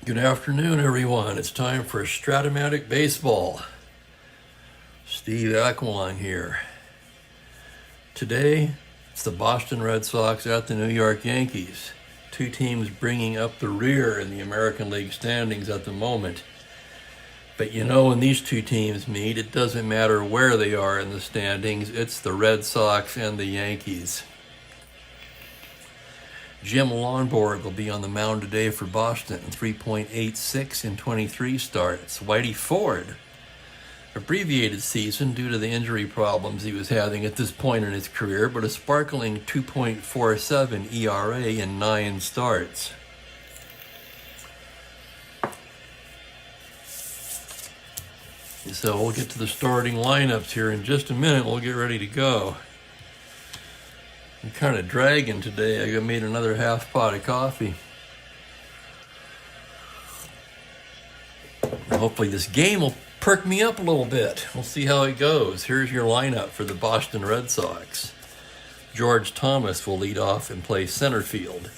Good afternoon, everyone. It's time for Strat-O-Matic Baseball. Steve Aquilon here. Today, it's the Boston Red Sox at the New York Yankees. Two teams bringing up the rear in the American League standings at the moment. But you know, when these two teams meet, it doesn't matter where they are in the standings. It's the Red Sox and the Yankees. Jim Lonborg will be on the mound today for Boston, 3.86 in 23 starts. Whitey Ford, abbreviated season due to the injury problems he was having at this point in his career, but a sparkling 2.47 ERA in 9 starts. So we'll get to the starting lineups here in just a minute. We'll get ready to go. I'm kind of dragging today. I made another half pot of coffee. Hopefully this game will perk me up a little bit. We'll see how it goes. Here's your lineup for the Boston Red Sox. George Thomas will lead off and play center field.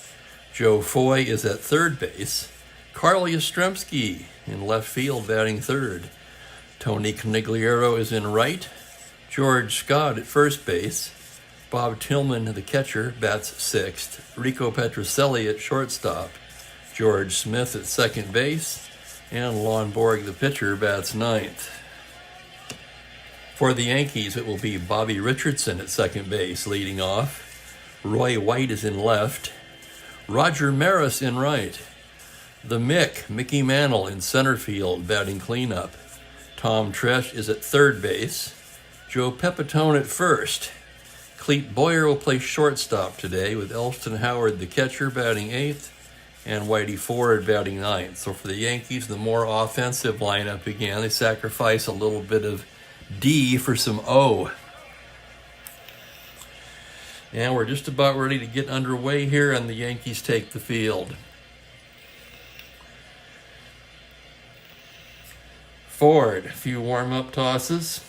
Joe Foy is at third base. Carl Yastrzemski in left field batting third. Tony Conigliaro is in right. George Scott at first base. Bob Tillman, the catcher, bats sixth. Rico Petrocelli at shortstop. George Smith at second base. And Lonborg, the pitcher, bats ninth. For the Yankees, it will be Bobby Richardson at second base, leading off. Roy White is in left. Roger Maris in right. The Mickey Mantle in center field, batting cleanup. Tom Tresh is at third base. Joe Pepitone at first. Clete Boyer will play shortstop today with Elston Howard, the catcher, batting eighth, and Whitey Ford batting ninth. So for the Yankees, the more offensive lineup again. They sacrifice a little bit of D for some O. And we're just about ready to get underway here, and the Yankees take the field. Ford, a few warm-up tosses.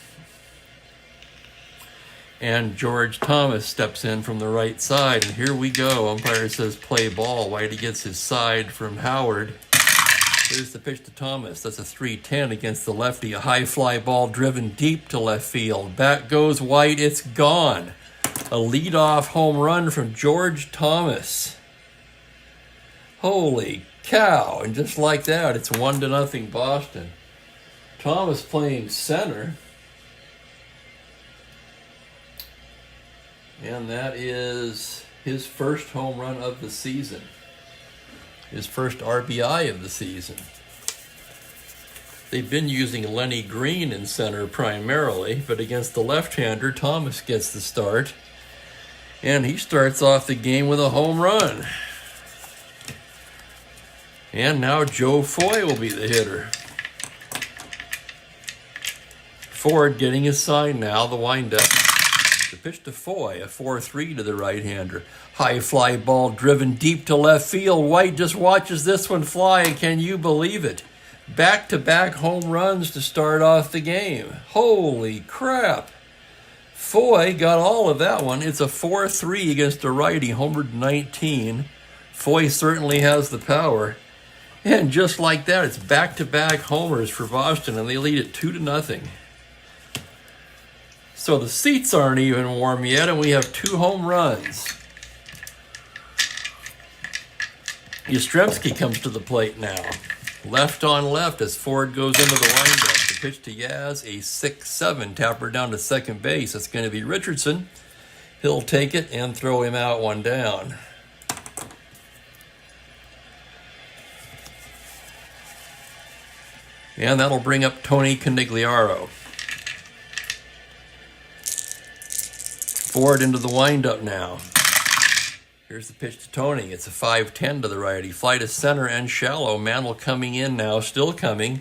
And George Thomas steps in from the right side. And here we go. Umpire says play ball. Whitey gets his side from Howard. Here's the pitch to Thomas. That's a 3-10 against the lefty. A high fly ball driven deep to left field. Back goes White. It's gone. A leadoff home run from George Thomas. Holy cow. And just like that, it's 1-0 Boston. Thomas playing center. And that is his first home run of the season. His first RBI of the season. They've been using Lenny Green in center primarily, but against the left-hander, Thomas gets the start. And he starts off the game with a home run. And now Joe Foy will be the hitter. Ford getting his sign now, the windup. The pitch to Foy, a 4-3 to the right-hander. High fly ball driven deep to left field. White just watches this one fly, and can you believe it? Back-to-back home runs to start off the game. Holy crap. Foy got all of that one. It's a 4-3 against a righty, homered 19. Foy certainly has the power. And just like that, it's back-to-back homers for Boston, and they lead it 2-0. So the seats aren't even warm yet, and we have 2 home runs. Yastrzemski comes to the plate now. Left on left as Ford goes into the windup. The pitch to Yaz, a 6-7 tapper down to second base. That's going to be Richardson. He'll take it and throw him out, one down. And that'll bring up Tony Conigliaro. Ford into the windup now. Here's the pitch to Tony. It's a 5-10 to the righty. Fly to center and shallow. Mantle coming in now, still coming.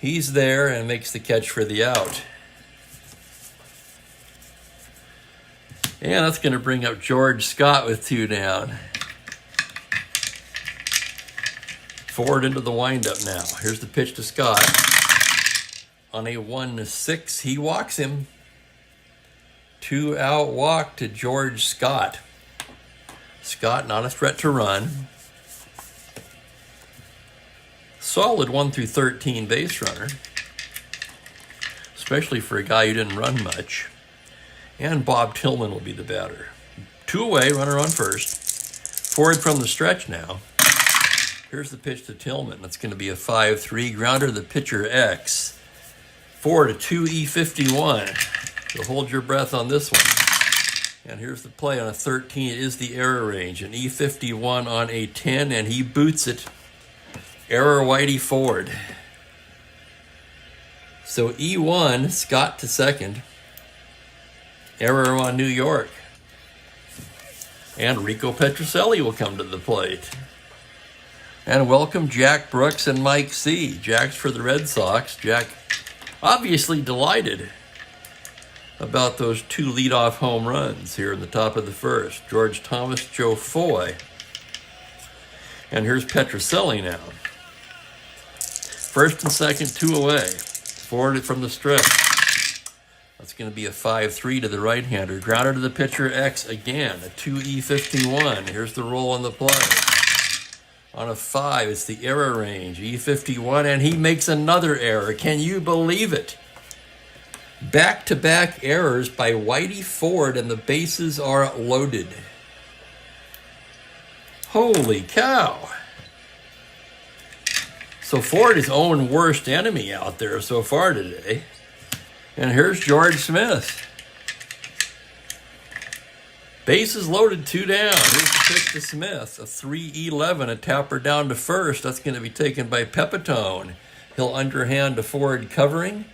He's there and makes the catch for the out. And that's going to bring up George Scott with 2 down. Ford into the windup now. Here's the pitch to Scott. On a 1-6, he walks him. 2-out walk to George Scott. Scott not a threat to run. Solid 1 through 13 base runner, especially for a guy who didn't run much. And Bob Tillman will be the batter. 2 away, runner on first. Forward from the stretch now. Here's the pitch to Tillman. That's going to be a 5-3 grounder to the pitcher X. 4-2 E51. So hold your breath on this one. And here's the play on a 13. It is the error range. An E51 on a 10, and he boots it. Error Whitey Ford. So E1, Scott to second. Error on New York. And Rico Petrocelli will come to the plate. And welcome Jack Brooks and Mike C. Jack's for the Red Sox. Jack obviously delighted about those 2 leadoff home runs here in the top of the first. George Thomas, Joe Foy. And here's Petrocelli now. First and second, 2 away. Forward from the stretch. That's going to be a 5-3 to the right-hander. Grounder to the pitcher X again. A 2 E51. Here's the roll on the play. On a 5, it's the error range. E51, and he makes another error. Can you believe it? Back-to-back errors by Whitey Ford, and the bases are loaded. Holy cow. So Ford is his own worst enemy out there so far today. And here's George Smith. Bases loaded, 2 down. Here's the pitch to Smith. A 3-11, a tapper down to first. That's going to be taken by Pepitone. He'll underhand to Ford covering,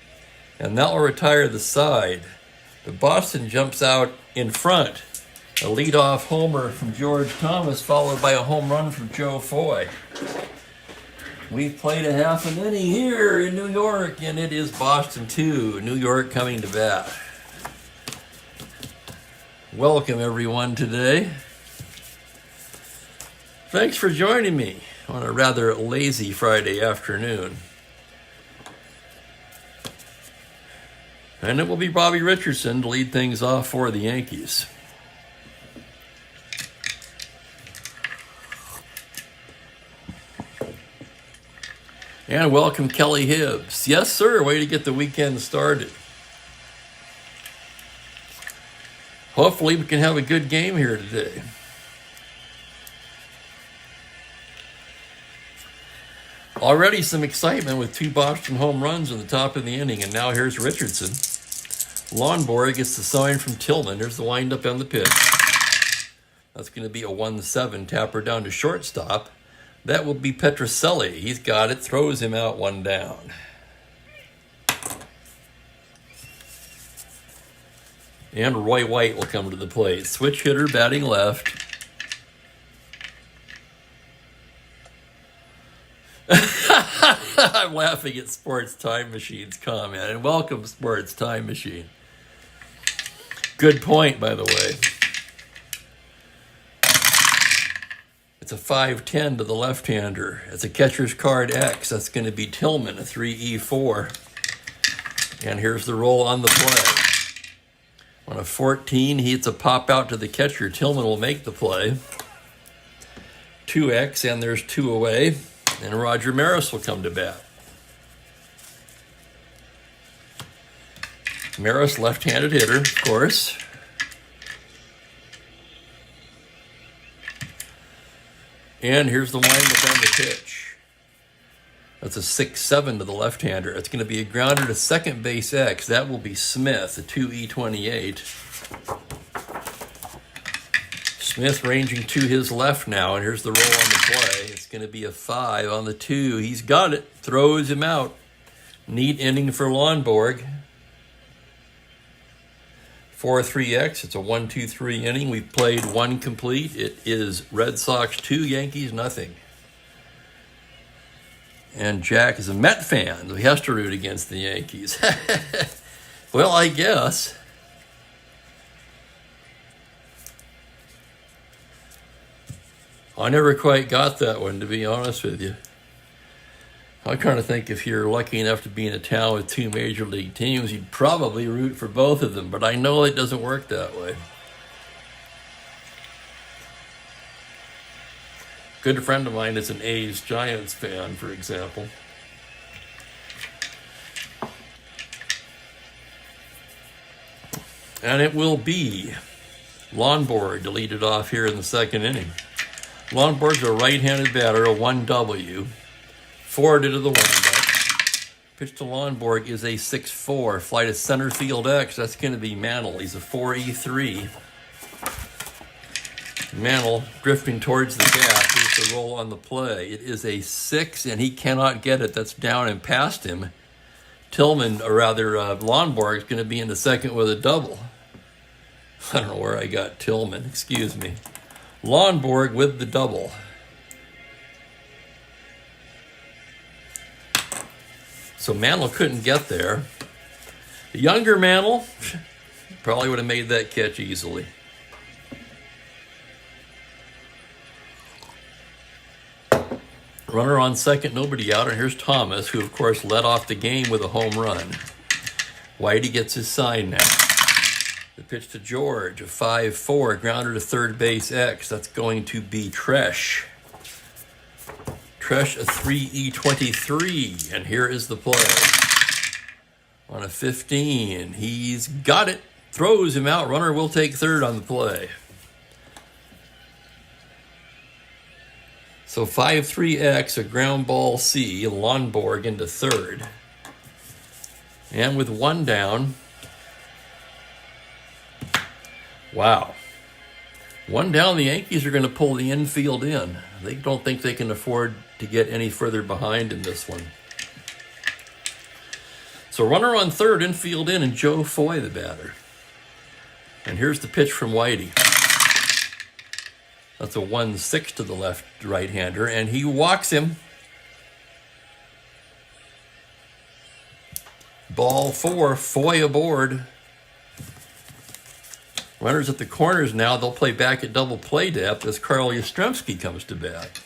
and that will retire the side. But Boston jumps out in front. A leadoff homer from George Thomas, followed by a home run from Joe Foy. We've played a half an inning here in New York, and it is Boston 2, New York coming to bat. Welcome, everyone, today. Thanks for joining me on a rather lazy Friday afternoon. And it will be Bobby Richardson to lead things off for the Yankees. And welcome Kelly Hibbs. Yes, sir, way to get the weekend started. Hopefully we can have a good game here today. Already some excitement with 2 Boston home runs in the top of the inning, and now here's Richardson. Lonborg gets the sign from Tillman. There's the windup on the pitch. That's going to be a 1-7 tapper down to shortstop. That will be Petrocelli. He's got it, throws him out 1 down. And Roy White will come to the plate. Switch hitter batting left. I'm laughing at Sports Time Machine's comment. And welcome, Sports Time Machine. Good point, by the way. It's a 5-10 to the left-hander. It's a catcher's card X. That's going to be Tillman, a 3-E4. And here's the roll on the play. On a 14, he hits a pop out to the catcher. Tillman will make the play. 2X, and there's 2 away. And Roger Maris will come to bat. Maris, left-handed hitter, of course. And here's the windup on the pitch. That's a 6-7 to the left-hander. It's going to be a grounder to second base X. That will be Smith, a 2E28. Smith ranging to his left now, and here's the roll on the play. It's going to be a 5 on the 2. He's got it. Throws him out. Neat inning for Lonborg. 4-3X. It's a 1-2-3 inning. We've played 1 complete. It is Red Sox 2, Yankees nothing. And Jack is a Met fan, so he has to root against the Yankees. Well, I guess. I never quite got that one, to be honest with you. I kind of think if you're lucky enough to be in a town with 2 major league teams, you'd probably root for both of them, but I know it doesn't work that way. Good friend of mine is an A's Giants fan, for example. And it will be Lonborg to lead it off here in the second inning. Lonborg's a right-handed batter, a 1W. Forward into the windup. Pitch to Lonborg is a 6-4. Fly to center field X. That's going to be Mantle. He's a 4E3. Mantle drifting towards the gap. Here's the roll on the play. It is a 6, and he cannot get it. That's down and past him. Lonborg is going to be in the second with a double. I don't know where I got Tillman. Excuse me. Lonborg with the double. So Mantle couldn't get there. The younger Mantle probably would have made that catch easily. Runner on second, nobody out, and here's Thomas, who of course led off the game with a home run. Whitey gets his sign now. The pitch to George, a 5-4, grounder to third base X. That's going to be Tresh. Tresh, a 3E23, and here is the play. On a 15, he's got it. Throws him out. Runner will take third on the play. So 5-3X, a ground ball C, Lonborg into third. And with one down, wow. One down, the Yankees are going to pull the infield in. They don't think they can afford to get any further behind in this one. So runner on third, infield in, and Joe Foy the batter. And here's the pitch from Whitey. That's a 1-6 to the left right-hander, and he walks him. Ball 4, Foy aboard. Runners at the corners now. They'll play back at double play depth as Carl Yastrzemski comes to bat.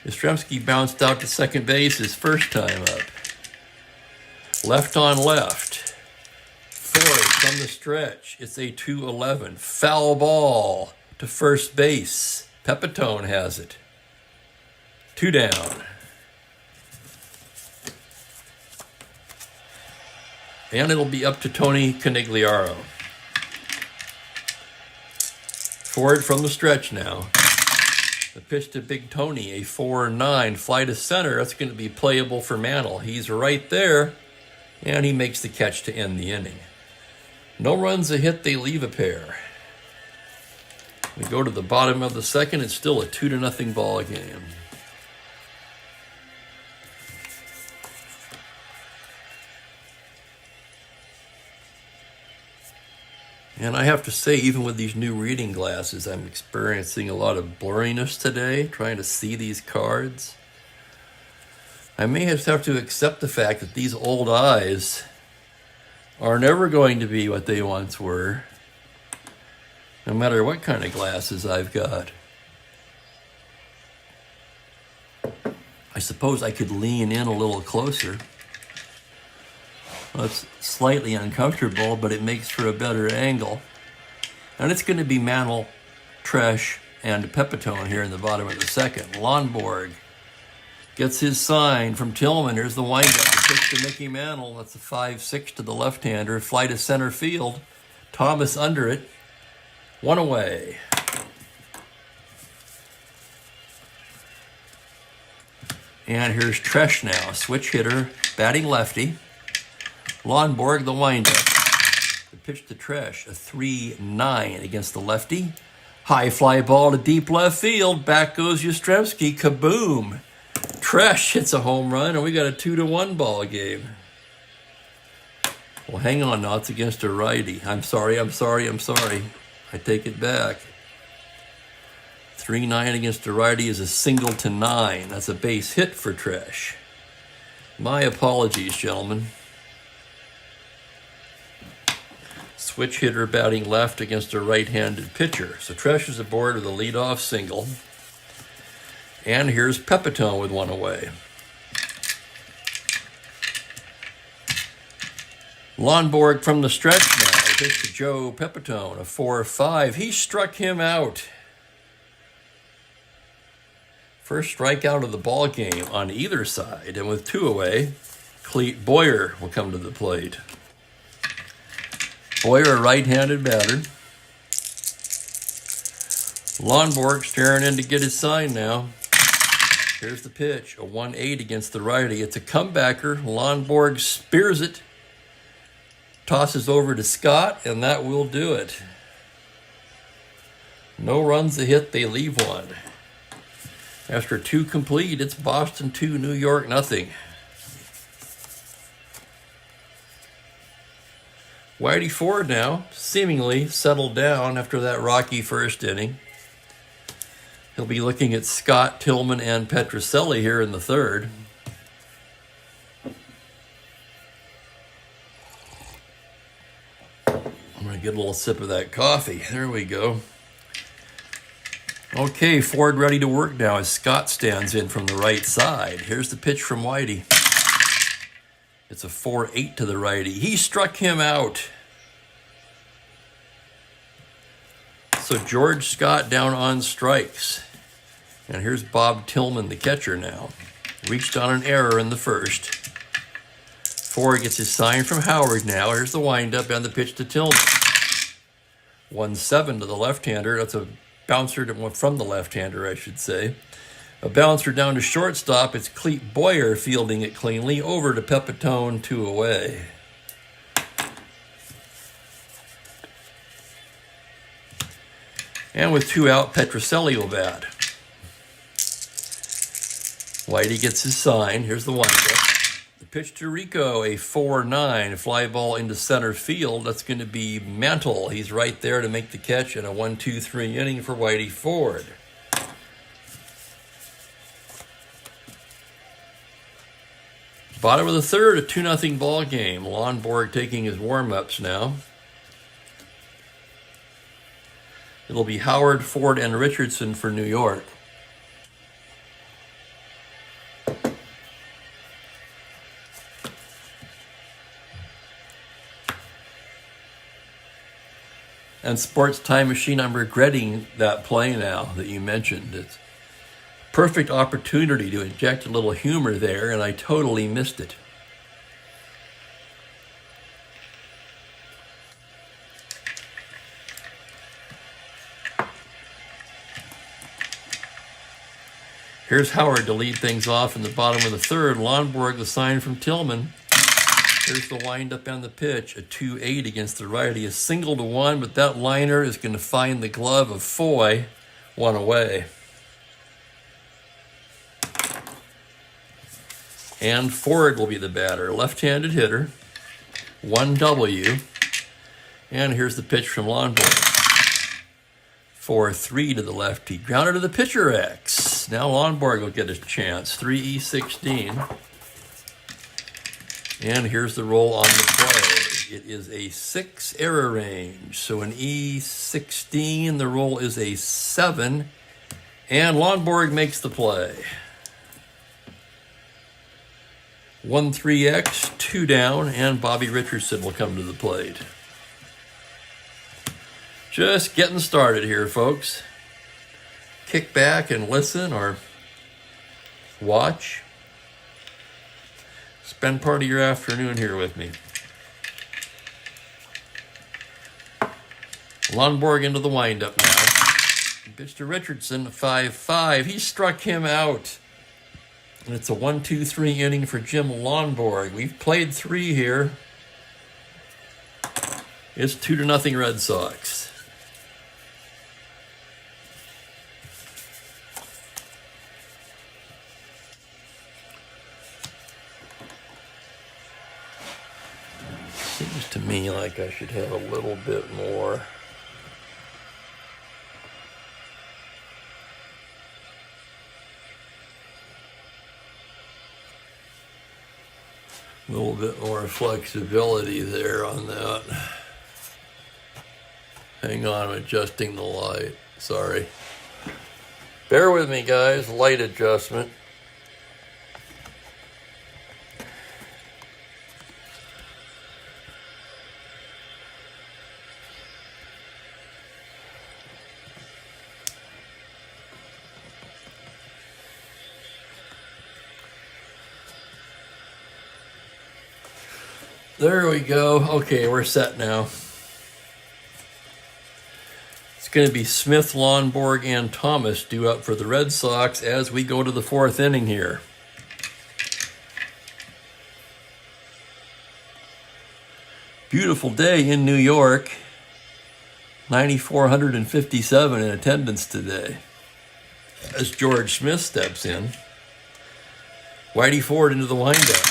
Yastrzemski bounced out to second base his first time up. Left on left. Forward from the stretch. It's a 2-11. Foul ball to first base. Pepitone has it. 2 down. And it'll be up to Tony Conigliaro. Forward from the stretch now. The pitch to Big Tony, a 4-9. Fly to center. That's going to be playable for Mantle. He's right there. And he makes the catch to end the inning. No runs a hit, they leave a pair. We go to the bottom of the second. It's still a 2-0 ball game. And I have to say, even with these new reading glasses, I'm experiencing a lot of blurriness today, trying to see these cards. I may just have to accept the fact that these old eyes are never going to be what they once were, no matter what kind of glasses I've got. I suppose I could lean in a little closer. Well, it's slightly uncomfortable, but it makes for a better angle. And it's going to be Mantle, Tresh, and Pepitone here in the bottom of the second. Lonborg gets his sign from Tillman. Here's the windup. The pitch to Mickey Mantle. That's a 5-6 to the left-hander. Fly to center field. Thomas under it. 1 away. And here's Tresh now. Switch hitter, batting lefty. Lonborg, the windup. The pitch to Tresh, a 3-9 against the lefty. High fly ball to deep left field. Back goes Yastrzemski. Kaboom. Tresh hits a home run, and we got a 2-1 ball game. Well, hang on now. It's against a righty. I'm sorry. I take it back. 3-9 against a righty is a single to 9. That's a base hit for Tresh. My apologies, gentlemen. Switch hitter batting left against a right-handed pitcher. So Tresh is aboard with a leadoff single. And here's Pepitone with 1 away. Lonborg from the stretch now. Pitch to Joe Pepitone, a 4-5. He struck him out. First strikeout of the ball game on either side, and with 2 away, Clete Boyer will come to the plate. Boyer, a right-handed batter. Lonborg staring in to get his sign now. Here's the pitch, a 1-8 against the righty. It's a comebacker. Lonborg spears it, tosses over to Scott, and that will do it. No runs a hit, they leave one. After 2 complete, it's Boston 2, New York nothing. Whitey Ford now, seemingly settled down after that rocky first inning. He'll be looking at Scott, Tillman, and Petrocelli here in the third. I'm going to get a little sip of that coffee. There we go. Okay, Ford ready to work now as Scott stands in from the right side. Here's the pitch from Whitey. It's a 4-8 to the righty. He struck him out. So George Scott down on strikes. And here's Bob Tillman, the catcher now. Reached on an error in the first. Ford gets his sign from Howard now. Here's the windup and the pitch to Tillman. 1-7 to the left-hander. That's a bouncer from the left-hander, I should say. A bouncer down to shortstop. It's Clete Boyer fielding it cleanly. Over to Pepitone, 2 away. And with 2 out, Petrocelli will bat. Whitey gets his sign. Here's the windup. The pitch to Rico, a 4-9 fly ball into center field. That's going to be Mantle. He's right there to make the catch in a 1-2-3 inning for Whitey Ford. Bottom of the third, a 2-0 ball game. Lonborg taking his warm-ups now. It'll be Howard, Ford, and Richardson for New York. And Sports Time Machine, I'm regretting that play now that you mentioned. It's a perfect opportunity to inject a little humor there, and I totally missed it. Here's Howard to lead things off in the bottom of the third. Lonborg, the sign from Tillman. Here's the windup and the pitch, a 2-8 against the righty, a single to 1, but that liner is going to find the glove of Foy, 1 away. And Ford will be the batter, left-handed hitter, 1W. And here's the pitch from Lonborg. 4-3 to the lefty, grounded to the pitcher X. Now Lonborg will get his chance, 3E16. And here's the roll on the play. It is a 6 error range. So an E16, the roll is a 7. And Lonborg makes the play. 1-3X, 2 down, and Bobby Richardson will come to the plate. Just getting started here, folks. Kick back and listen or watch. Spend part of your afternoon here with me. Lonborg into the windup now. Pitch to Richardson, 5-5. He struck him out. And it's a 1-2-3 inning for Jim Lonborg. We've played 3 here. It's 2-0 Red Sox. Seems to me like I should have a little bit more. A little bit more flexibility there on that. Hang on, I'm adjusting the light. Sorry. Bear with me, guys. Light adjustment. There we go. Okay, we're set now. It's going to be Smith, Lonborg, and Thomas due up for the Red Sox as we go to the fourth inning here. Beautiful day in New York. 9,457 in attendance today. As George Smith steps in. Whitey Ford into the windup.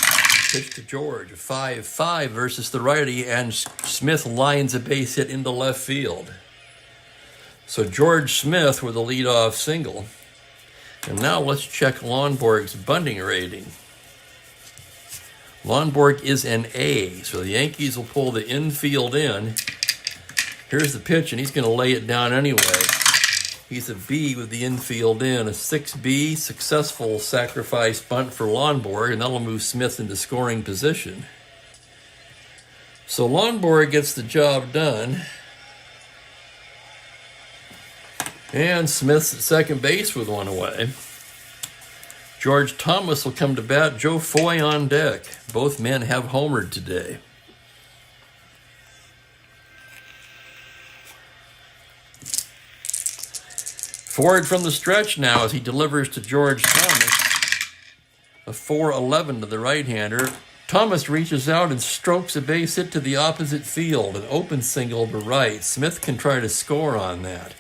Pitch to George. 5-5 versus the righty, and Smith lines a base hit into left field. So George Smith with a leadoff single. And now let's check Lonborg's bunting rating. Lonborg is an A, so the Yankees will pull the infield in. Here's the pitch, and he's going to lay it down anyway. He's a B with the infield in. A 6B, successful sacrifice bunt for Lonborg, and that'll move Smith into scoring position. So Lonborg gets the job done. And Smith's at second base with one away. George Thomas will come to bat. Joe Foy on deck. Both men have homered today. Ford from the stretch now as he delivers to George Thomas. A 4-11 to the right-hander. Thomas reaches out and strokes a base hit to the opposite field. An open single to right. Smith can try to score on that.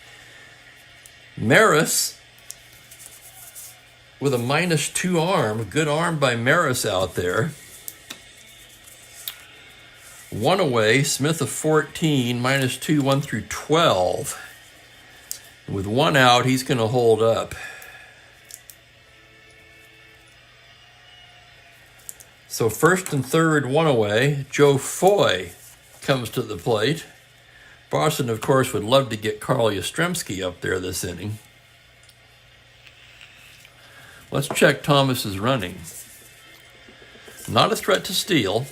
Maris with a -2 arm. A good arm by Maris out there. One away. Smith a 14, -2, 1 through 12. With one out, he's going to hold up. So first and third, one away. Joe Foy comes to the plate. Boston, of course, would love to get Carl Yastrzemski up there this inning. Let's check Thomas's running. Not a threat to steal,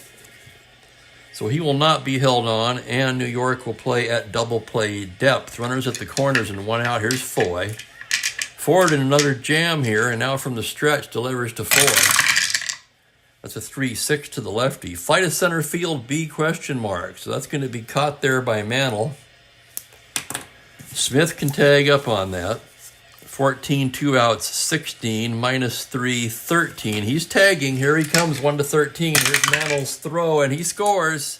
so he will not be held on, and New York will play at double play depth. Runners at the corners and one out. Here's Foy. Ford in another jam here, and now from the stretch delivers to Foy. That's a 3-6 to the lefty. Flight of center field, B question mark. So that's going to be caught there by Mantle. Smith can tag up on that. 14, 2 outs, 16, -3, 13. He's tagging. Here he comes, 1-13. Here's Mantle's throw, and he scores.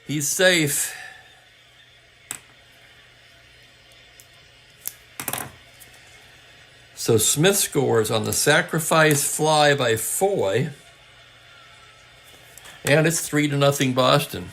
He's safe. So Smith scores on the sacrifice fly by Foy. And it's 3-0 Boston.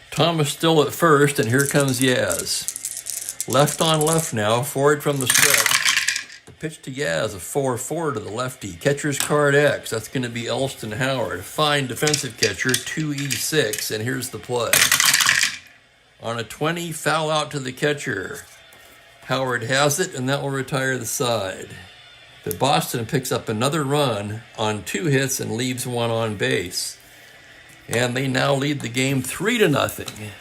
Thomas still at first, and here comes Yaz. Left on left now, Ford from the stretch. The pitch to Yaz, a 4-4 to the lefty. Catcher's card X, that's going to be Elston Howard. Fine defensive catcher, 2E6, and here's the play. On a 20, foul out to the catcher. Howard has it, and that will retire the side. But Boston picks up another run on 2 hits and leaves one on base. And they now lead the game 3-0.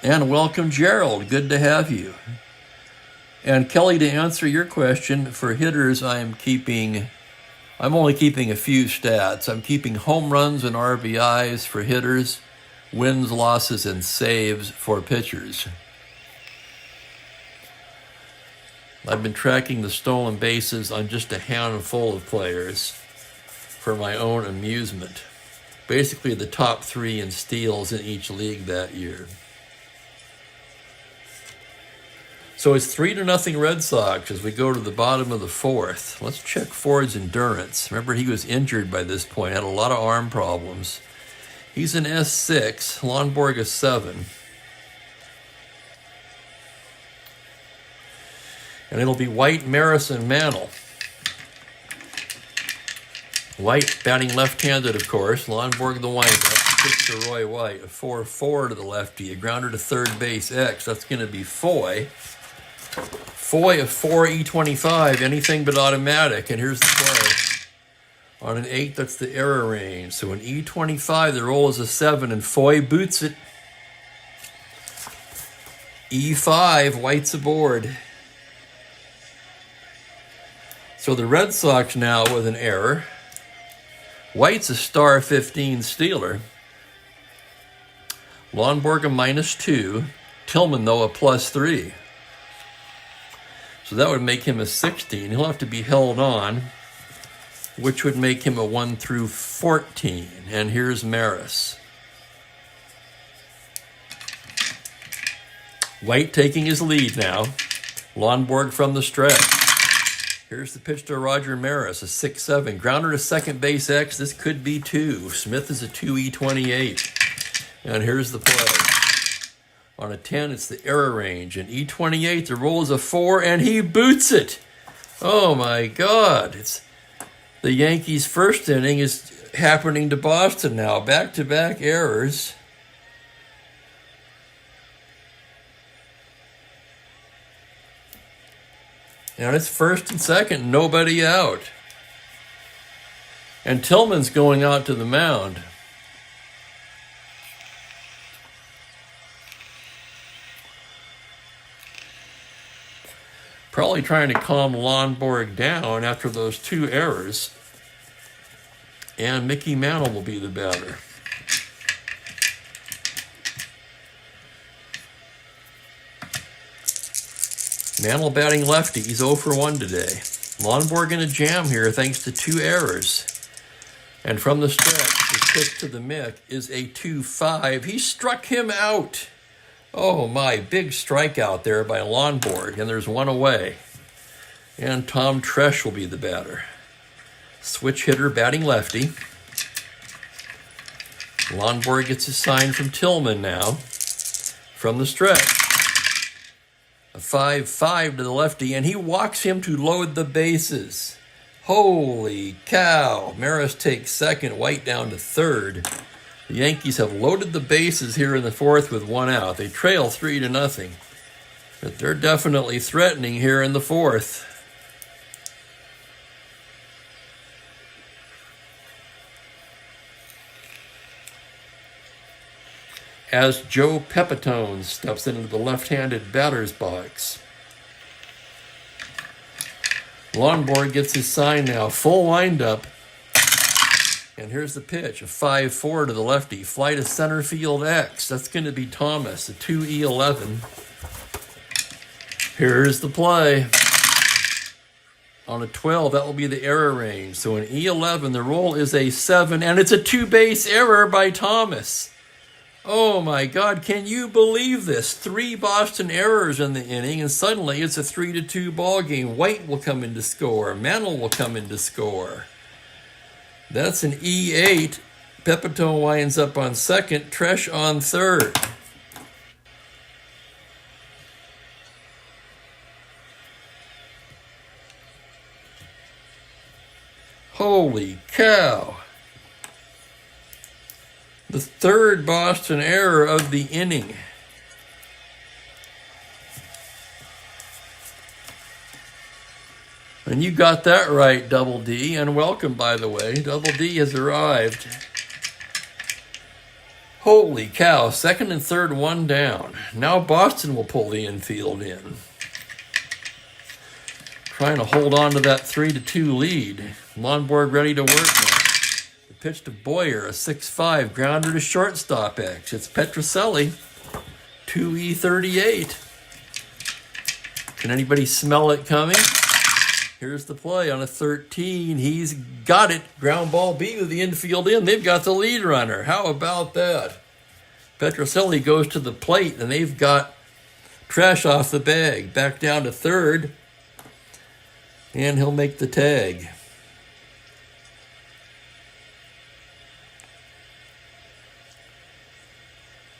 And welcome, Gerald. Good to have you. And Kelly, to answer your question, for hitters, I'm only keeping a few stats. I'm keeping home runs and RBIs for hitters, wins, losses, and saves for pitchers. I've been tracking the stolen bases on just a handful of players for my own amusement. Basically the top 3 in steals in each league that year. So it's 3-0 Red Sox as we go to the bottom of the fourth. Let's check Ford's endurance. Remember, he was injured by this point, had a lot of arm problems. He's an S6, Lonborg a 7. And it'll be White, Maris, and Mantle. White batting left-handed, of course. Lonborg the windup. Pitch to Roy White. A 4-4 to the lefty. A grounder to third base X. That's going to be Foy. Foy a 4E25. Anything but automatic. And here's the play. On an 8, that's the error range. So an E25, the roll is a 7, and Foy boots it. E5, White's aboard. So the Red Sox now with an error. White's a star 15 stealer. Lonborg a -2. Tillman, though, a +3. So that would make him a 16. He'll have to be held on, which would make him a 1 through 14. And here's Maris. White taking his lead now. Lonborg from the stretch. Here's the pitch to Roger Maris, a 6-7. Grounder to second base X. This could be 2. Smith is a 2E28. And here's the play. On a 10, it's the error range. An E28, the roll is a 4, and he boots it. Oh, my God. It's the Yankees' first inning is happening to Boston now. Back-to-back errors. And it's first and second, nobody out. And Tillman's going out to the mound. Probably trying to calm Lonborg down after those 2 errors. And Mickey Mantle will be the batter. Mantle batting lefty. He's 0 for 1 today. Lonborg in a jam here thanks to 2 errors. And from the stretch, his pitch to the Mick is a 2-5. He struck him out. Oh my, big strikeout there by Lonborg, and there's 1 away. And Tom Tresh will be the batter. Switch hitter batting lefty. Lonborg gets his sign from Tillman now. From the stretch. A 5-5 to the lefty, and he walks him to load the bases. Holy cow. Maris takes second, White down to third. The Yankees have loaded the bases here in the 4th with 1 out. They trail 3-0. But they're definitely threatening here in the 4th. As Joe Pepitone steps into the left-handed batter's box. Lonborg gets his sign now. Full windup. And here's the pitch. A 5-4 to the lefty. Fly to center field X. That's going to be Thomas. A 2E11. Here's the play. On a 12, that will be the error range. So an E11, the roll is a 7. And it's a 2-base error by Thomas. Oh my God, can you believe this? 3 Boston errors in the inning, and suddenly it's a 3-2 ball game. White will come in to score. Mantle will come in to score. That's an E8. Pepitone winds up on second. Tresh on third. Holy cow. The 3rd Boston error of the inning. And you got that right, Double D, and welcome, by the way. Double D has arrived. Holy cow, 2nd and 3rd, 1 down. Now Boston will pull the infield in. Trying to hold on to that 3-2 lead. Lonborg ready to work now. Pitch to Boyer, a 6-5, grounder to shortstop X. It's Petrocelli, 2E38. Can anybody smell it coming? Here's the play on a 13. He's got it. Ground ball B with the infield in. They've got the lead runner. How about that? Petrocelli goes to the plate, and they've got Tresh off the bag. Back down to third, and he'll make the tag.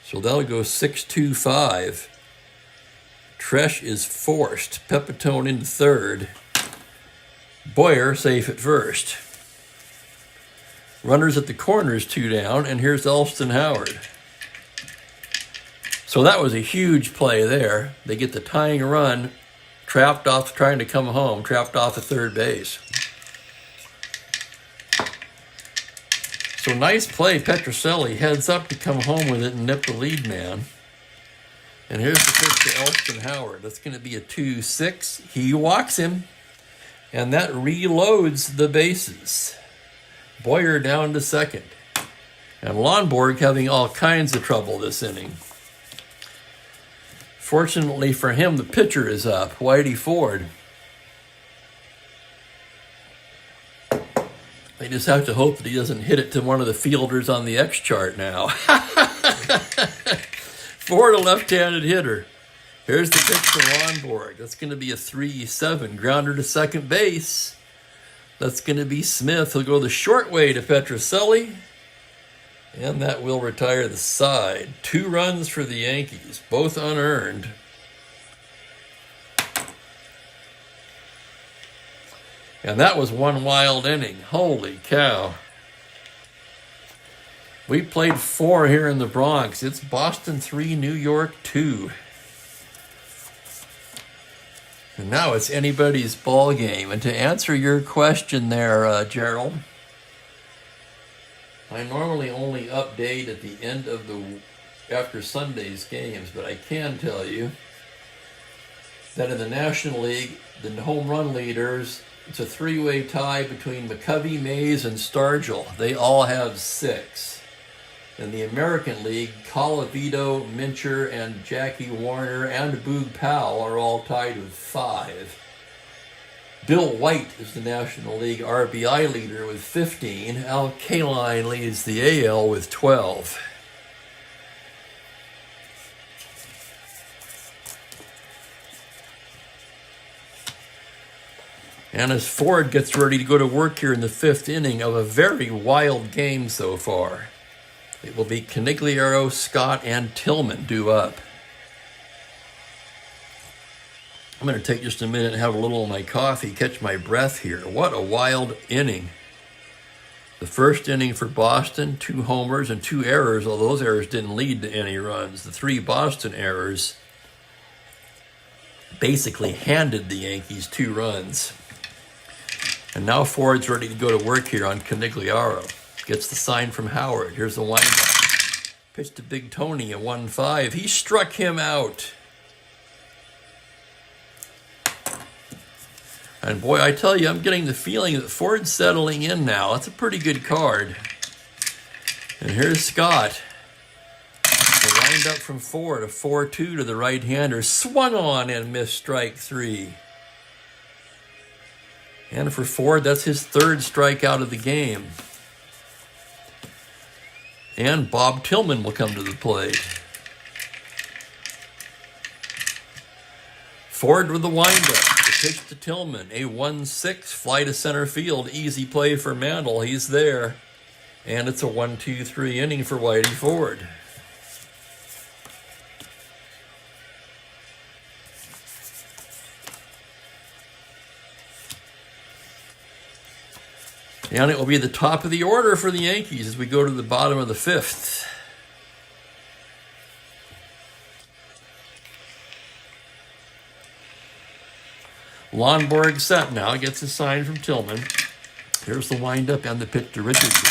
So that'll go 6-2-5. Tresh is forced. Pepitone into third. Boyer safe at first. Runners at the corners, 2 down, and here's Elston Howard. So that was a huge play there. They get the tying run, trapped off trying to come home, trapped off at third base. So nice play. Petrocelli heads up to come home with it and nip the lead man. And here's the pitch to Elston Howard. That's going to be a 2-6. He walks him. And that reloads the bases. Boyer down to second. And Lonborg having all kinds of trouble this inning. Fortunately for him, the pitcher is up, Whitey Ford. They just have to hope that he doesn't hit it to one of the fielders on the X chart now. Ford, a left-handed hitter. Here's the pitch for Lonborg. That's going to be a 3-7. Grounder to second base. That's going to be Smith. He'll go the short way to Petrocelli. And that will retire the side. 2 runs for the Yankees, both unearned. And that was one wild inning. Holy cow. We played 4 here in the Bronx. It's Boston 3, New York 2. And now it's anybody's ball game. And to answer your question there, Gerald, I normally only update at the end of after Sunday's games, but I can tell you that in the National League, the home run leaders, it's a 3-way tie between McCovey, Mays, and Stargell. They all have 6. In the American League, Colavito, Mincher, and Jackie Warner, and Boog Powell are all tied with 5. Bill White is the National League RBI leader with 15. Al Kaline leads the AL with 12. And as Ford gets ready to go to work here in the 5th inning of a very wild game so far, it will be Canigliaro, Scott, and Tillman due up. I'm going to take just a minute and have a little of my coffee, catch my breath here. What a wild inning. The first inning for Boston, 2 homers and 2 errors, although those errors didn't lead to any runs. The 3 Boston errors basically handed the Yankees 2 runs. And now Ford's ready to go to work here on Canigliaro. Gets the sign from Howard. Here's the windup. Pitch to Big Tony at 1-5. He struck him out. And boy, I tell you, I'm getting the feeling that Ford's settling in now. That's a pretty good card. And here's Scott. The windup from Ford, a 4-2 to the right-hander. Swung on and missed strike 3. And for Ford, that's his 3rd strikeout of the game. And Bob Tillman will come to the plate. Ford with the windup. The pitch to Tillman. A 1-6 fly to center field. Easy play for Mantle. He's there. And it's a 1-2-3 inning for Whitey Ford. And it will be the top of the order for the Yankees as we go to the bottom of the 5th. Lonborg set now, gets a sign from Tillman. Here's the windup and the pitch to Richardson.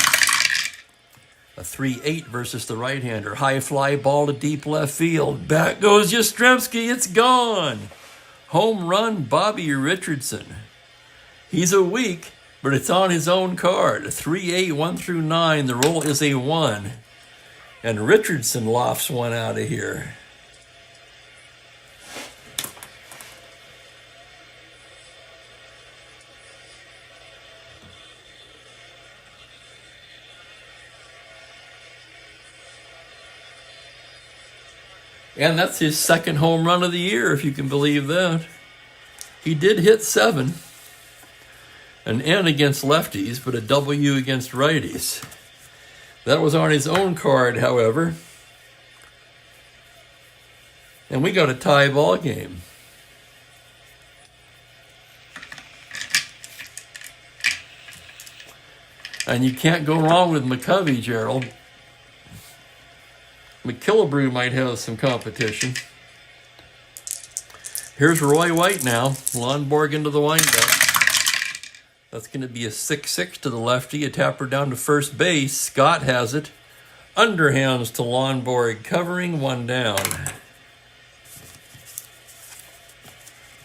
A 3-8 versus the right-hander. High fly ball to deep left field. Back goes Yastrzemski. It's gone. Home run, Bobby Richardson. He's a weak, but it's on his own card. A 3-8, 1-9. The roll is a 1. And Richardson lofts one out of here. And that's his 2nd home run of the year, if you can believe that. He did hit 7. An N against lefties, but a W against righties. That was on his own card, however. And we got a tie ball game. And you can't go wrong with McCovey, Gerald. McKillebrew might have some competition. Here's Roy White now. Lonborg into the windup. That's going to be a 6-6 to the lefty. A tapper down to first base. Scott has it. Underhands to Lonborg, covering, 1 down.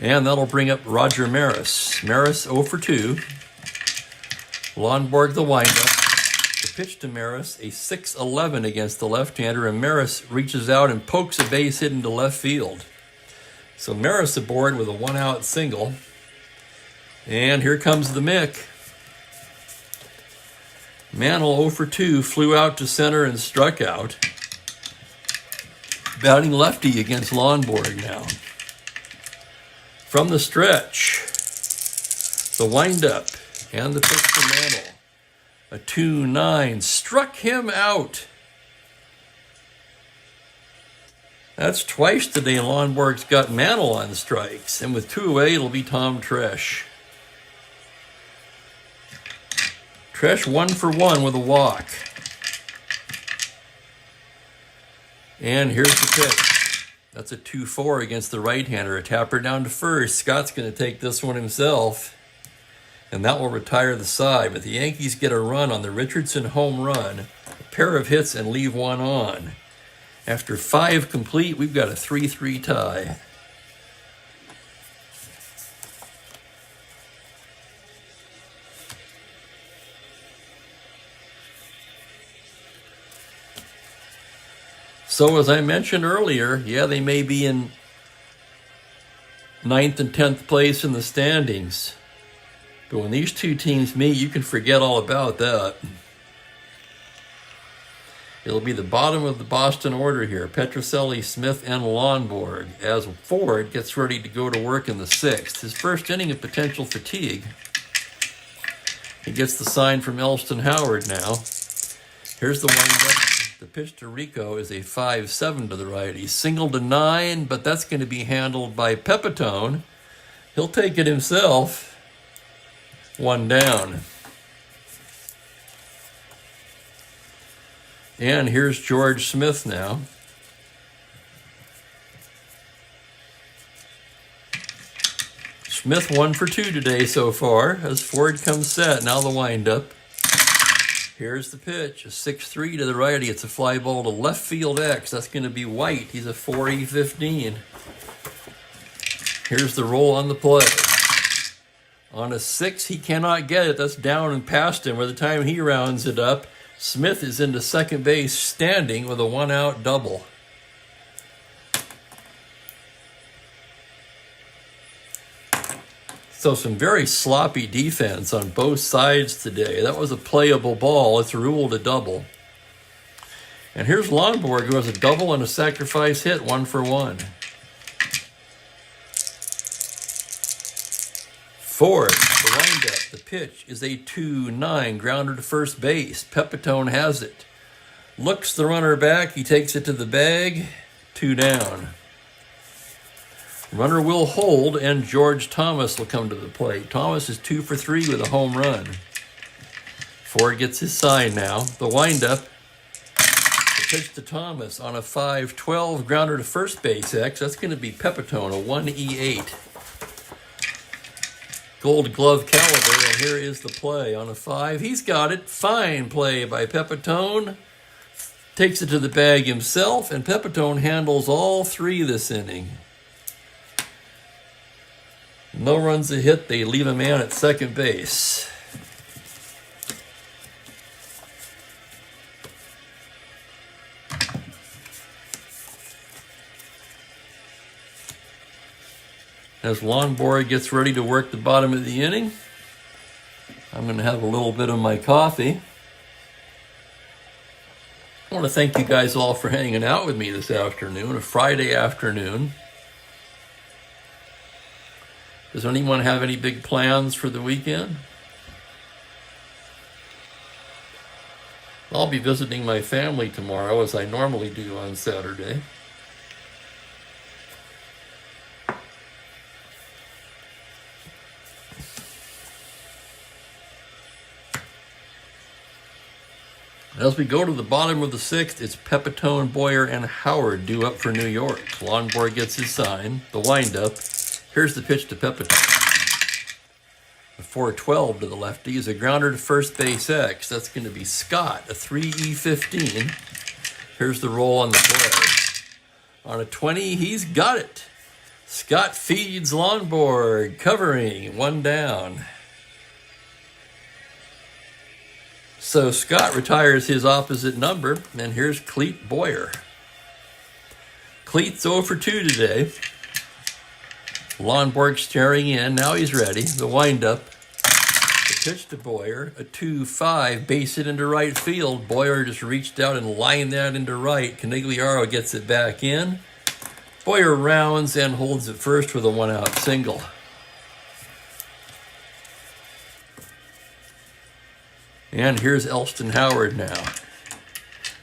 And that'll bring up Roger Maris. Maris 0 for 2. Lonborg the windup. The pitch to Maris, a 6-11 against the left-hander, and Maris reaches out and pokes a base hit into left field. So Maris aboard with a 1-out single. And here comes the Mick. Mantle 0 for 2, flew out to center and struck out. Batting lefty against Lonborg now. From the stretch, the windup and the pitch to Mantle. A 2-9, struck him out. That's twice today Lonborg's got Mantle on strikes. And with 2 away, it'll be Tom Tresh. Tresh 1 for 1 with a walk. And here's the pitch. That's a 2-4 against the right-hander. A tapper down to first. Scott's going to take this one himself. And that will retire the side. But the Yankees get a run on the Richardson home run. A pair of hits and leave one on. After 5 complete, we've got a 3-3 tie. So as I mentioned earlier, yeah, they may be in 9th and 10th place in the standings. But when these two teams meet, you can forget all about that. It'll be the bottom of the Boston order here. Petrocelli, Smith, and Lonborg as Ford gets ready to go to work in the 6th. His first inning of potential fatigue. He gets the sign from Elston Howard now. Here's the windup. The pitch to Rico is a 5-7 to the righty. Single to 9, but that's going to be handled by Pepitone. He'll take it himself. 1 down. And here's George Smith now. Smith 1 for 2 today so far as Ford comes set. Now the windup. Here's the pitch, a 6-3 to the righty. It's a fly ball to left field X. That's going to be White. He's a 4-15. Here's the roll on the play. On a 6, he cannot get it. That's down and past him. By the time he rounds it up, Smith is into second base standing with a 1-out double. So some very sloppy defense on both sides today. That was a playable ball. It's ruled a double. And here's Lonborg, who has a double and a sacrifice hit, 1 for 1. Ford, the windup, the pitch is a 2-9, grounder to first base. Pepitone has it. Looks the runner back, he takes it to the bag, 2 down. Runner will hold, and George Thomas will come to the plate. Thomas is 2 for 3 with a home run. Ford gets his sign now. The windup, the pitch to Thomas on a 5-12, grounder to first base X. That's going to be Pepitone, a 1E8. Gold glove caliber, and here is the play on a 5. He's got it. Fine play by Pepitone. Takes it to the bag himself, and Pepitone handles all 3 this inning. No runs a hit. They leave a man at second base. As Lonborg gets ready to work the bottom of the inning, I'm going to have a little bit of my coffee. I want to thank you guys all for hanging out with me this afternoon, a Friday afternoon. Does anyone have any big plans for the weekend? I'll be visiting my family tomorrow, as I normally do on Saturday. As we go to the bottom of the 6th, it's Pepitone, Boyer, and Howard due up for New York. Lonborg gets his sign, the windup. Here's the pitch to Pepitone. A 4-12 to the lefty is a grounder to first base X. That's going to be Scott, a 3E15. Here's the roll on the play. On a 20, he's got it. Scott feeds Lonborg, covering, 1 down. So Scott retires his opposite number, and here's Cleet Boyer. Cleet's 0 for 2 today. Lonborg staring in, now he's ready. The windup, the pitch to Boyer, a 2-5, base it into right field. Boyer just reached out and lined that into right. Canigliaro gets it back in. Boyer rounds and holds it first with a 1-out single. And here's Elston Howard now.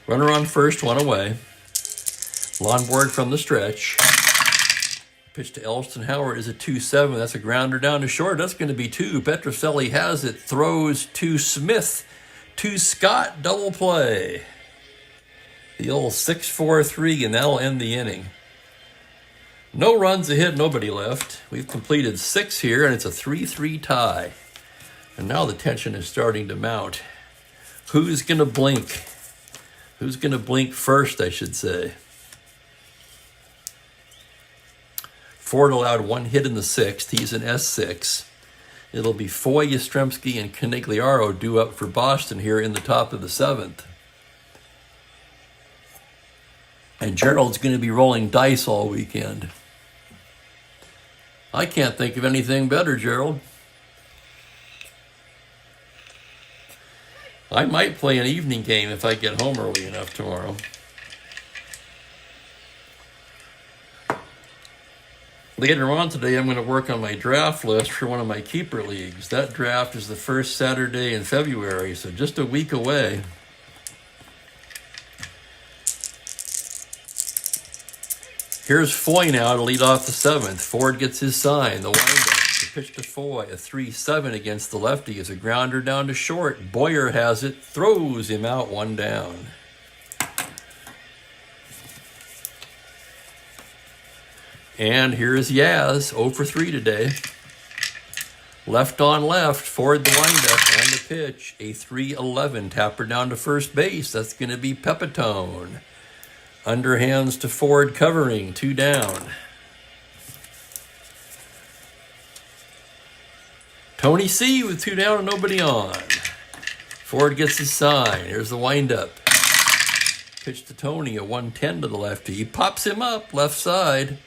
Runner on first, 1 away. Lonborg from the stretch. Pitch to Elston Howard is a 2-7. That's a grounder down to short. That's going to be 2. Petrocelli has it. Throws to Smith. To Scott. Double play. The old 6-4-3, and that'll end the inning. No runs, a hit, nobody left. We've completed 6 here, and it's a 3-3 tie. And now the tension is starting to mount. Who's going to blink? Who's going to blink first, I should say? Ford allowed 1 hit in the 6th. He's an S6. It'll be Foy, Yastrzemski, and Canigliaro due up for Boston here in the top of the 7th. And Gerald's going to be rolling dice all weekend. I can't think of anything better, Gerald. I might play an evening game if I get home early enough tomorrow. Later on today, I'm going to work on my draft list for one of my keeper leagues. That draft is the first Saturday in February, so just a week away. Here's Foy now to lead off the 7th. Ford gets his sign, the windup. The pitch to Foy, a 3-7 against the lefty, is a grounder down to short. Boyer has it, throws him out, 1 down. And here's Yaz, 0 for 3 today. Left on left, Ford the windup and the pitch, a 3-11, tapper down to first base. That's going to be Pepitone. Underhands to Ford covering, 2 down. Tony C with 2 down and nobody on. Ford gets his sign. Here's the windup. Pitch to Tony, a 110 to the lefty. He pops him up, left side.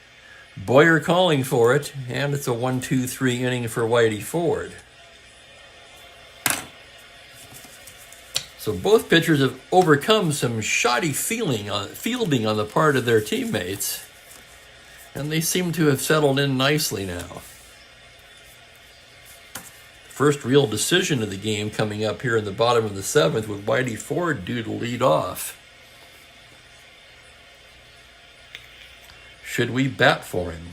Boyer calling for it, and it's a 1-2-3 inning for Whitey Ford. So both pitchers have overcome some shoddy fielding on the part of their teammates, and they seem to have settled in nicely now. First real decision of the game coming up here in the bottom of the 7th with Whitey Ford due to lead off. Should we bat for him?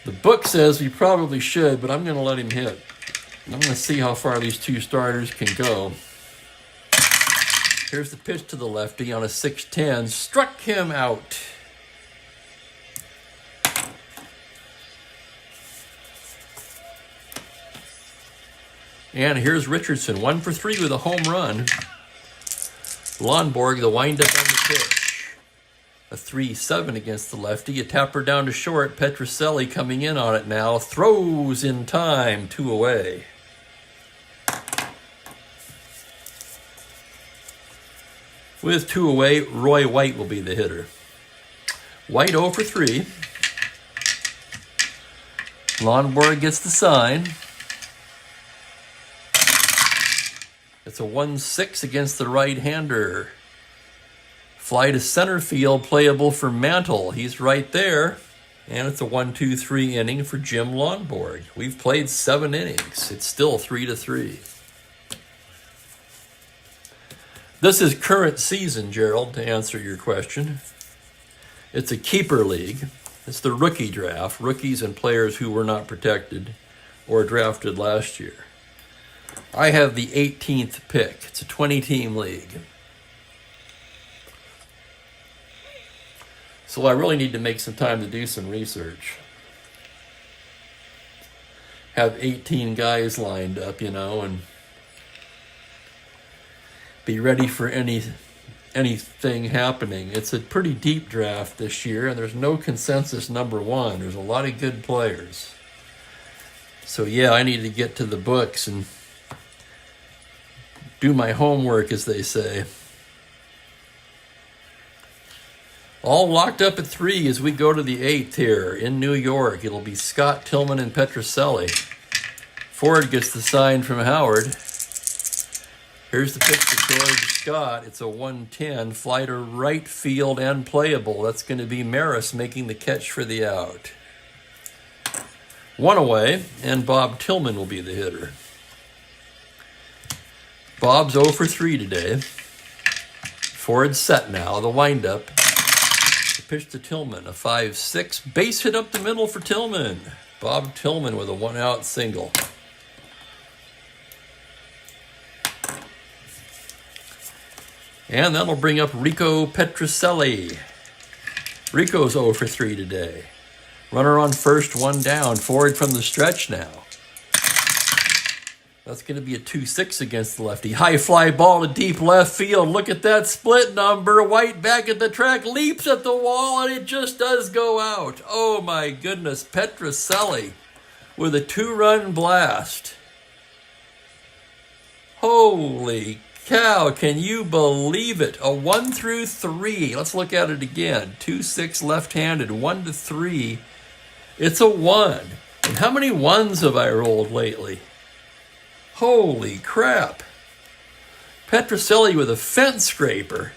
The book says we probably should, but I'm going to let him hit. I'm going to see how far these 2 starters can go. Here's the pitch to the lefty on a 6-10. Struck him out. And here's Richardson, 1 for 3 with a home run. Lonborg, the windup on the pitch. A 3-7 against the lefty. A tapper down to short. Petrocelli coming in on it now. Throws in time, 2 away. With 2 away, Roy White will be the hitter. White 0 for 3. Lonborg gets the sign. It's a 1-6 against the right-hander. Fly to center field, playable for Mantle. He's right there. And it's a 1-2-3 inning for Jim Lonborg. We've played 7 innings. It's still 3-3. This is current season, Gerald, to answer your question. It's a keeper league. It's the rookie draft. Rookies and players who were not protected or drafted last year. I have the 18th pick. It's a 20-team league. So I really need to make some time to do some research. Have 18 guys lined up, and be ready for anything happening. It's a pretty deep draft this year, and there's no consensus number one. There's a lot of good players. So yeah, I need to get to the books and do my homework, as they say. All locked up at 3 as we go to the 8th here in New York. It'll be Scott, Tillman, and Petroselli. Ford gets the sign from Howard. Here's the pitch to George Scott. It's a 110, fly to right field and playable. That's going to be Maris making the catch for the out. 1 away, and Bob Tillman will be the hitter. Bob's 0 for 3 today. Ford's set now, the windup. The pitch to Tillman, a 5-6, base hit up the middle for Tillman. Bob Tillman with a 1-out single. And that'll bring up Rico Petroselli. Rico's 0 for 3 today. Runner on first, 1 down. Ford from the stretch now. That's going to be a 2-6 against the lefty. High fly ball to deep left field. Look at that split number. White back at the track, leaps at the wall, and it just does go out. Oh my goodness, Petroselli with a 2-run blast. Holy cow, can you believe it? A 1 through 3. Let's look at it again. 2-6 left-handed, 1 to 3. It's a 1. And how many 1s have I rolled lately? Holy crap. Petroselli with a fence scraper.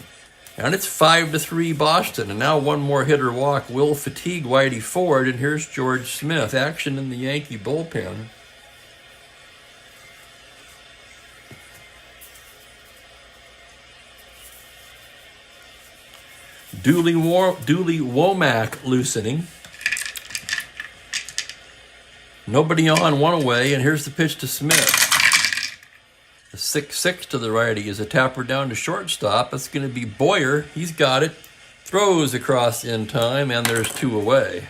And it's 5 to 3 Boston. And now one more hitter walk will fatigue Whitey Ford. And here's George Smith. Action in the Yankee bullpen. Dooley Womack loosening. Nobody on, 1 away, and here's the pitch to Smith. The 6-6 to the righty is a tapper down to shortstop. That's going to be Boyer. He's got it. Throws across in time, and there's 2 away.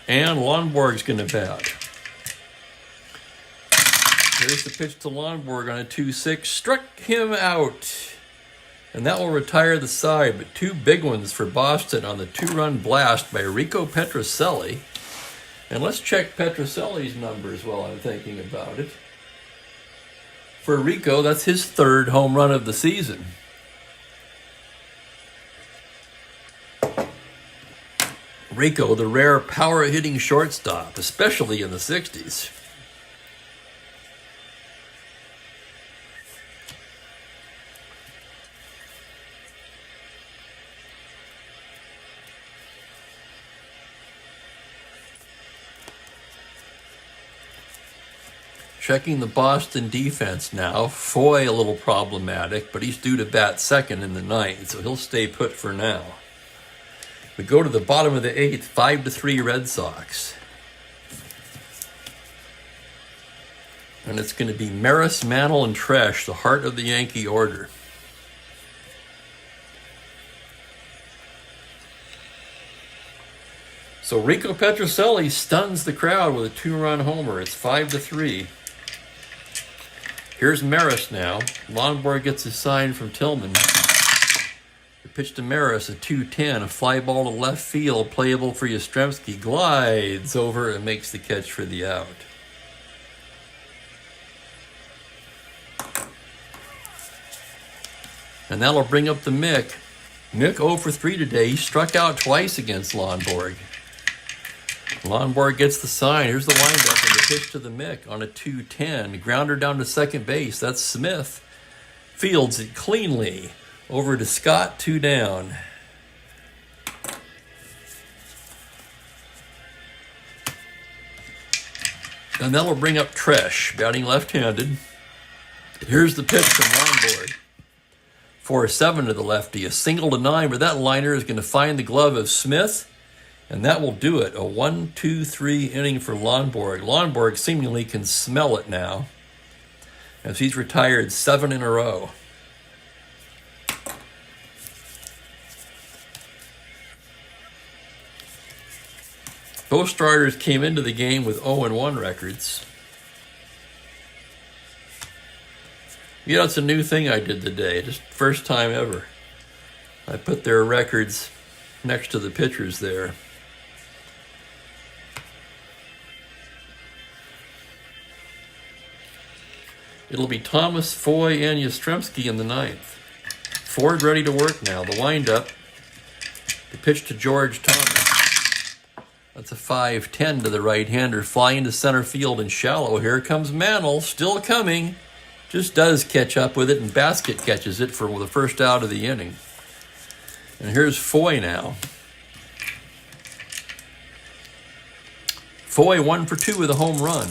And Lonborg's going to bat. Here's the pitch to Lonborg on a 2-6. Struck him out. And that will retire the side, but 2 big ones for Boston on the 2-run blast by Rico Petroselli. And let's check Petroselli's numbers while I'm thinking about it. For Rico, that's his 3rd home run of the season. Rico, the rare power-hitting shortstop, especially in the 60s. Checking the Boston defense now. Foy a little problematic, but he's due to bat second in the 9th, so he'll stay put for now. We go to the bottom of the 8th, 5 to 3 Red Sox. And it's going to be Maris, Mantle, and Tresh, the heart of the Yankee order. So Rico Petroselli stuns the crowd with a 2-run homer. It's 5 to 3. Here's Maris now. Lonborg gets a sign from Tillman. The pitch to Maris, a 2-10, a fly ball to left field, playable for Yastrzemski. Glides over and makes the catch for the out. And that'll bring up the Mick. Mick 0 for 3 today. He struck out twice against Lonborg. Lonborg gets the sign. Here's the windup and the pitch to the Mick on a 2-10. Grounder down to second base. That's Smith. Fields it cleanly. Over to Scott, 2 down. And that'll bring up Tresh, batting left-handed. Here's the pitch from Lonborg. 4-7 to the lefty. A single to 9, but that liner is going to find the glove of Smith. And that will do it. A 1-2-3 inning for Lonborg. Lonborg seemingly can smell it now, as he's retired 7 in a row. Both starters came into the game with 0-1 records. You know, it's a new thing I did today. Just first time ever. I put their records next to the pitchers there. It'll be Thomas, Foy, and Yastrzemski in the ninth. Ford ready to work now. The windup. The pitch to George Thomas. That's a 5-10 to the right-hander. Flying to center field and shallow. Here comes Mantle. Still coming. Just does catch up with it, and Basket catches it for the first out of the inning. And here's Foy now. Foy 1 for 2 with a home run.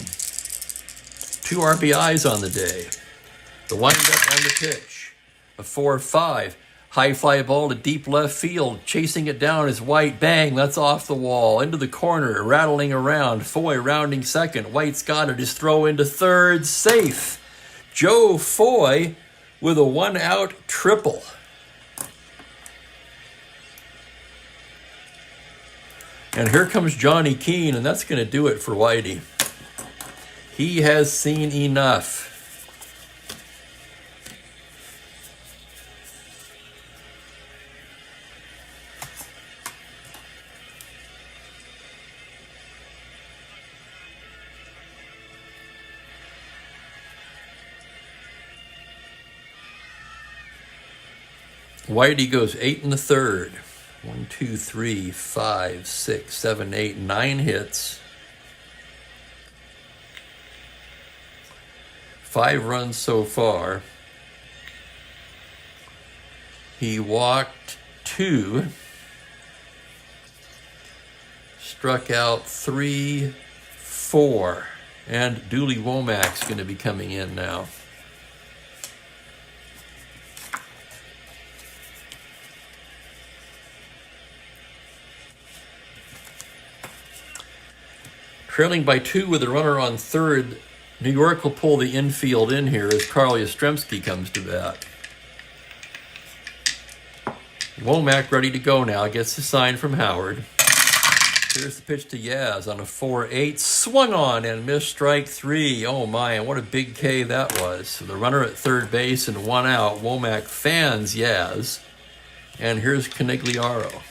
2 RBIs on the day. The windup on the pitch. A 4-5. High fly ball to deep left field. Chasing it down is White. Bang, that's off the wall. Into the corner, rattling around. Foy rounding second. White's got it. His throw into third. Safe. Joe Foy with a 1-out triple. And here comes Johnny Keane, and that's going to do it for Whitey. He has seen enough. Whitey goes 8 in the third. 1, 2, 3, 5, 6, 7, 8, 9 hits. 5 runs so far. He walked 2. Struck out 3, 4. And Dooley Womac's going to be coming in now. Trailing by 2 with a runner on third, New York will pull the infield in here as Carl Yastrzemski comes to bat. Womack ready to go now. Gets the sign from Howard. Here's the pitch to Yaz on a 4-8. Swung on and missed strike 3. Oh my, and what a big K that was. So the runner at third base and 1 out. Womack fans Yaz. And here's Canigliaro.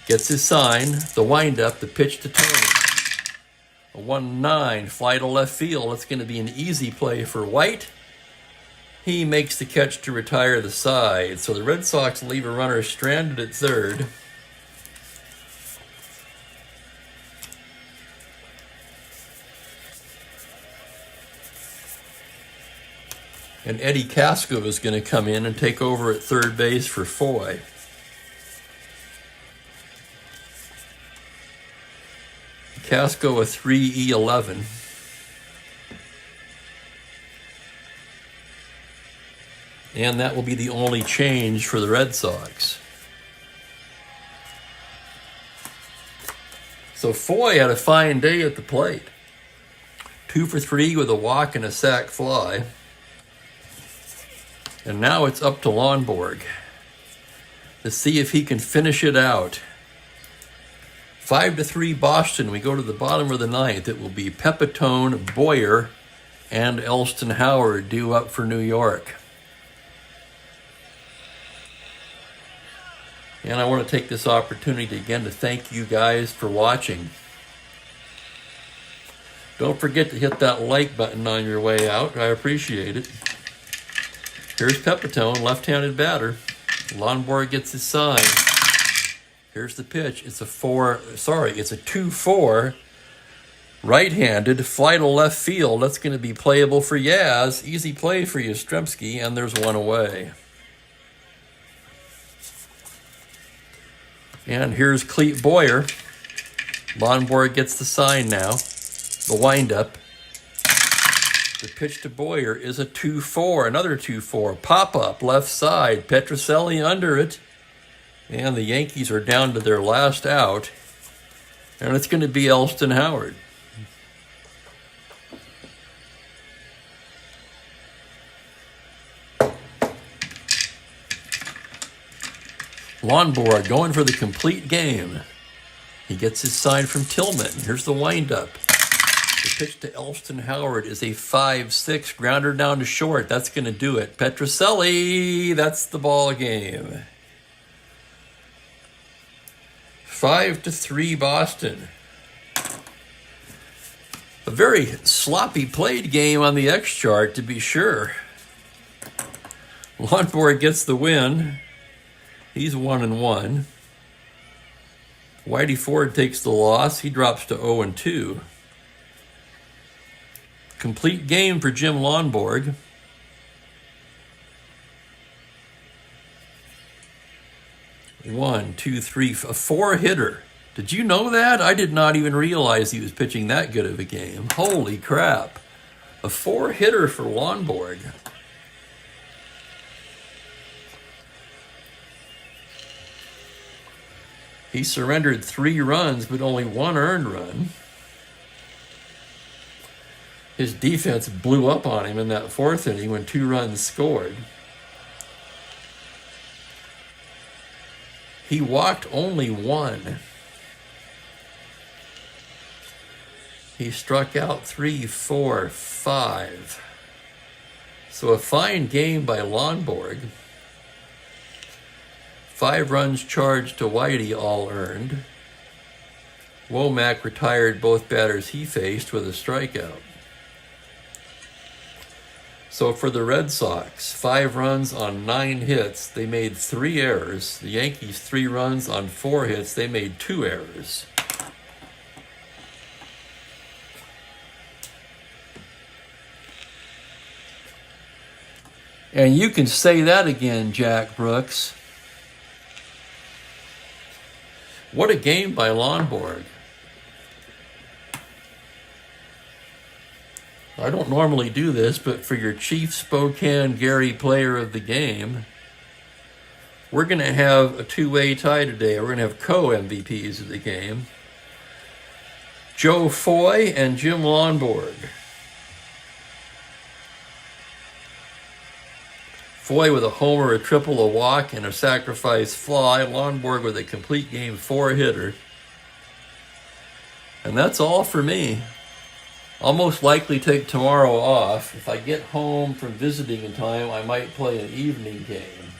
Gets his sign, the windup, the pitch to Tony. A 1-9, fly to left field. That's going to be an easy play for White. He makes the catch to retire the side. So the Red Sox leave a runner stranded at third. And Eddie Casco is going to come in and take over at third base for Foy. Casco a 3-E11. And that will be the only change for the Red Sox. So Foy had a fine day at the plate. 2 for 3 with a walk and a sac fly. And now it's up to Lonborg to see if he can finish it out. 5-3 Boston. We go to the bottom of the ninth. It will be Pepitone, Boyer, and Elston Howard due up for New York. And I want to take this opportunity again to thank you guys for watching. Don't forget to hit that like button on your way out. I appreciate it. Here's Pepitone, left-handed batter. Lonborg gets his sign. Here's the pitch. It's a 2-4. Right-handed, fly to left field. That's going to be playable for Yaz. Easy play for Yastrzemski, and there's 1 away. And here's Clete Boyer. Lonborg gets the sign now. The windup. The pitch to Boyer is a 2-4. Another 2-4. Pop-up, left side. Petrocelli under it. And the Yankees are down to their last out. And it's going to be Elston Howard. Lonborg going for the complete game. He gets his sign from Tillman. Here's the windup. The pitch to Elston Howard is a 5-6 grounder down to short. That's going to do it. Petrocelli, that's the ball game. 5-3 Boston. A very sloppy played game on the X chart, to be sure. Lonborg gets the win. He's 1-1. Whitey Ford takes the loss. He drops to 0-2. Complete game for Jim Lonborg. One, two, three, a 4-hitter. Did you know that? I did not even realize he was pitching that good of a game. Holy crap. A 4-hitter for Lonborg. He surrendered 3 runs, but only 1 earned run. His defense blew up on him in that 4th inning when 2 runs scored. He walked only 1. He struck out 3, 4, 5. So a fine game by Lonborg. 5 runs charged to Whitey, all earned. Womack retired both batters he faced with a strikeout. So for the Red Sox, 5 runs on 9 hits, they made 3 errors. The Yankees, 3 runs on 4 hits, they made 2 errors. And you can say that again, Jack Brooks. What a game by Lonborg. I don't normally do this, but for your Chief Spokane Gary player of the game, we're going to have a 2-way tie today. We're going to have co-MVPs of the game. Joe Foy and Jim Lonborg. Foy with a homer, a triple, a walk, and a sacrifice fly. Lonborg with a complete game 4-hitter. And that's all for me. I'll most likely take tomorrow off. If I get home from visiting in time, I might play an evening game.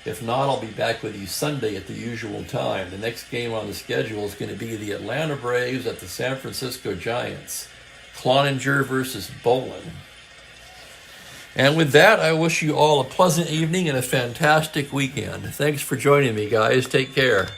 If not, I'll be back with you Sunday at the usual time. The next game on the schedule is going to be the Atlanta Braves at the San Francisco Giants. Cloninger versus Bolin. And with that, I wish you all a pleasant evening and a fantastic weekend. Thanks for joining me, guys. Take care.